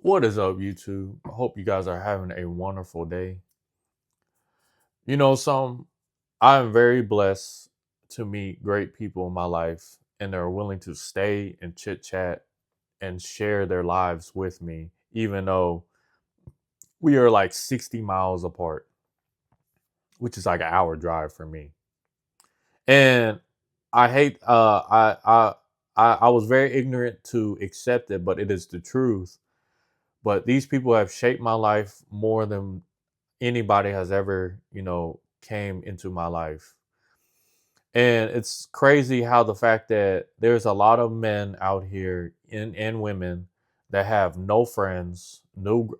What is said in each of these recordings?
What is up, YouTube? I hope you guys are having a wonderful day. You know, I am very blessed to meet great people in my life, and they're willing to stay and chit chat and share their lives with me, even though we are like 60 miles apart, which is like an hour drive for me. And I hate, I was very ignorant to accept it, but it is the truth. But these people have shaped my life more than anybody has ever, came into my life. And it's crazy how the fact that there's a lot of men out here and women that have no friends, no,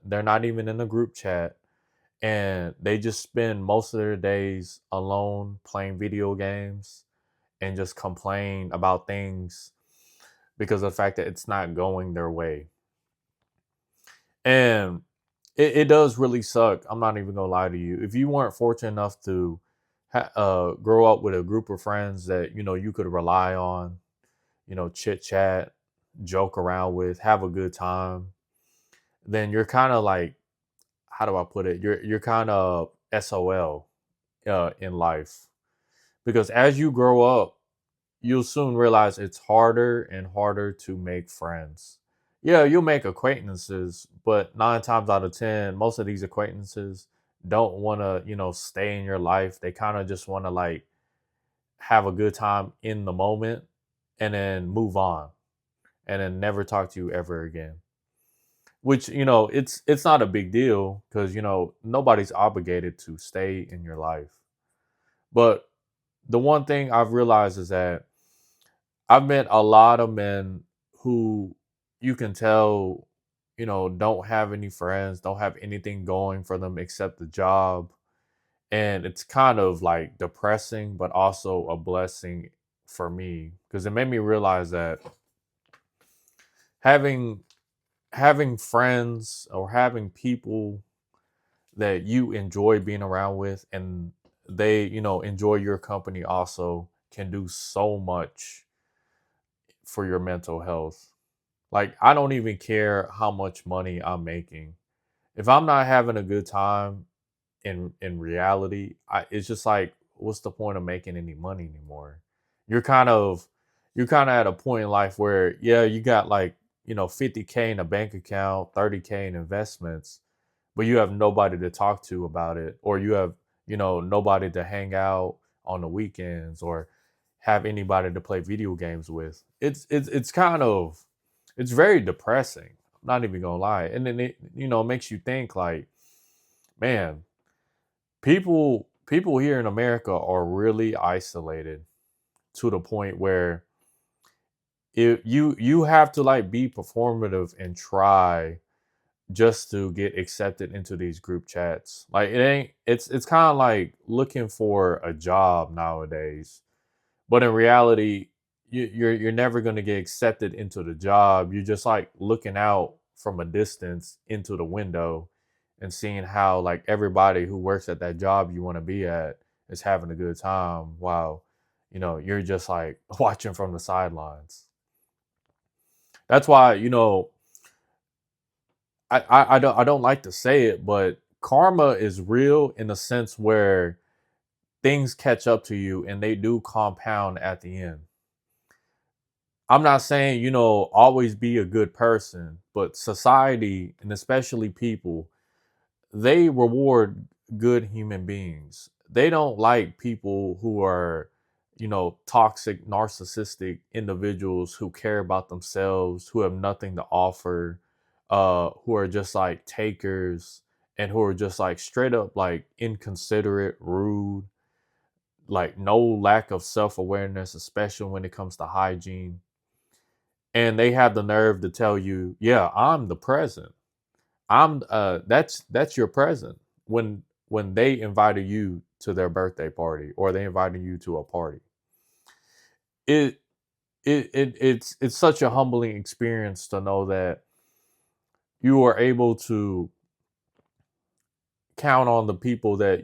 they're not even in a group chat, and they just spend most of their days alone playing video games and just complain about things because of the fact that it's not going their way. And it does really suck. I'm not even gonna lie to you. If you weren't fortunate enough to grow up with a group of friends that you could rely on, chit chat, joke around with, have a good time, then you're kind of like, how do I put it? You're kind of SOL in life because as you grow up, you'll soon realize it's harder and harder to make friends. Yeah, you'll make acquaintances, but 9 times out of 10, most of these acquaintances don't want to, stay in your life. They kind of just want to like have a good time in the moment and then move on and then never talk to you ever again. Which, it's not a big deal because, nobody's obligated to stay in your life. But the one thing I've realized is that I've met a lot of men who you can tell, don't have any friends, don't have anything going for them except the job. And it's kind of like depressing, but also a blessing for me because it made me realize that having having friends or having people that you enjoy being around with and they, enjoy your company also can do so much for your mental health. Like, I don't even care how much money I'm making. If I'm not having a good time in reality, it's just like, what's the point of making any money anymore? You're kind of you're kind of at a point in life where, yeah, you got like, 50K in a bank account, 30K in investments, but you have nobody to talk to about it, or you have, nobody to hang out on the weekends or have anybody to play video games with. It's kind of it's very depressing. I'm not even gonna lie. And then it, makes you think like, man, people here in America are really isolated to the point where you have to like be performative and try just to get accepted into these group chats. Like it's kind of like looking for a job nowadays. But in reality, you're never going to get accepted into the job. You're just like looking out from a distance into the window and seeing how like everybody who works at that job you want to be at is having a good time while you're just like watching from the sidelines. That's why I don't like to say it, but karma is real in the sense where things catch up to you and they do compound at the end. I'm not saying, always be a good person, but society and especially people, they reward good human beings. They don't like people who are, toxic, narcissistic individuals who care about themselves, who have nothing to offer, who are just like takers and who are just like straight up like inconsiderate, rude, like no lack of self awareness, especially when it comes to hygiene. And they have the nerve to tell you, "Yeah, I'm the present. That's your present." When they invited you to their birthday party or they invited you to a party, it it's such a humbling experience to know that you are able to count on the people that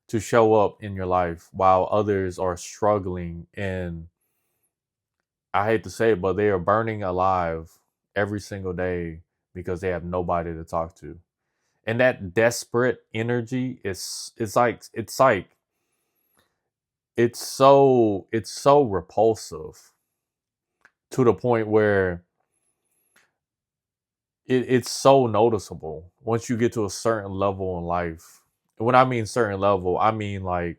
to show up in your life while others are struggling and I hate to say it, but they are burning alive every single day because they have nobody to talk to. And that desperate energy is it's so repulsive to the point where it's so noticeable once you get to a certain level in life. And when I mean certain level, I mean like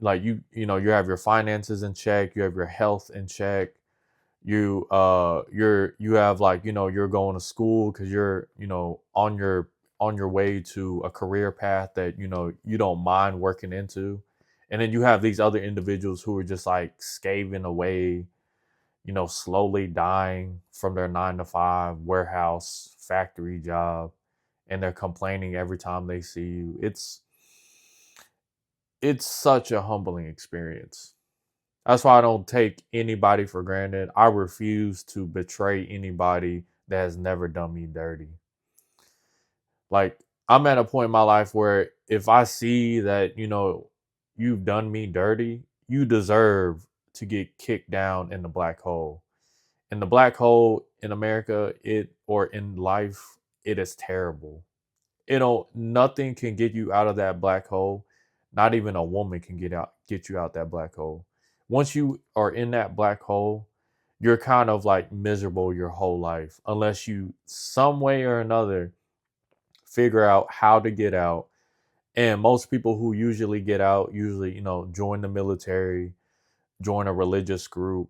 you have your finances in check, you have your health in check, you have like you're going to school because you're on your way to a career path that you don't mind working into. And then you have these other individuals who are just like scavenging away, slowly dying from their 9 to 5 warehouse factory job, and they're complaining every time they see you. It's such a humbling experience. That's why I don't take anybody for granted. I refuse to betray anybody that has never done me dirty. Like, I'm at a point in my life where if I see that, you've done me dirty, you deserve to get kicked down in the black hole. In the black hole in America, or in life, it is terrible. Nothing can get you out of that black hole. Not even a woman can get you out that black hole. Once you are in that black hole, you're kind of like miserable your whole life unless you some way or another figure out how to get out. And most people who usually get out usually, join the military, join a religious group,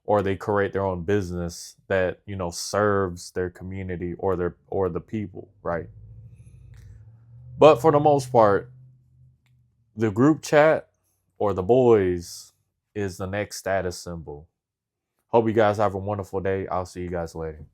or they create their own business that, serves their community or the people, right? But for the most part, the group chat or the boys is the next status symbol. Hope you guys have a wonderful day. I'll see you guys later.